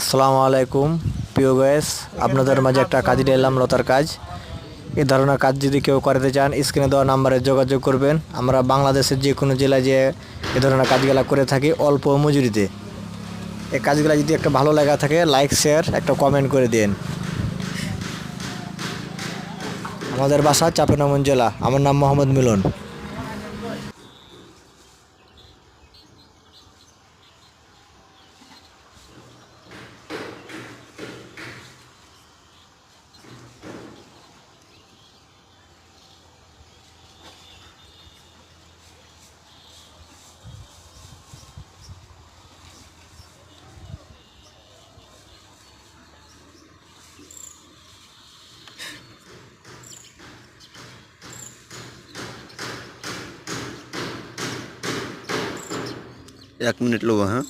আসসালামু আলাইকুম প্রিয় গাইস, আপনাদের মাঝে একটা কাজ নিয়ে এলাম, লতার কাজ। এই ধরনের কাজ যদি কেউ করাতে চান স্ক্রিনে দেওয়া নাম্বারে যোগাযোগ করবেন। আমরা বাংলাদেশের যে কোনো জেলায় যে এই ধরনের কাজগুলো করে থাকি অল্প মজুরিতে। এই কাজগুলো যদি একটা ভালো লাগা থাকে লাইক শেয়ার একটা কমেন্ট করে দিন। আমাদের বাসা চাঁপাইনবাবগঞ্জ জেলা, আমার নাম মোহাম্মদ মিলন। 1 মিনিট লোক, হ্যাঁ।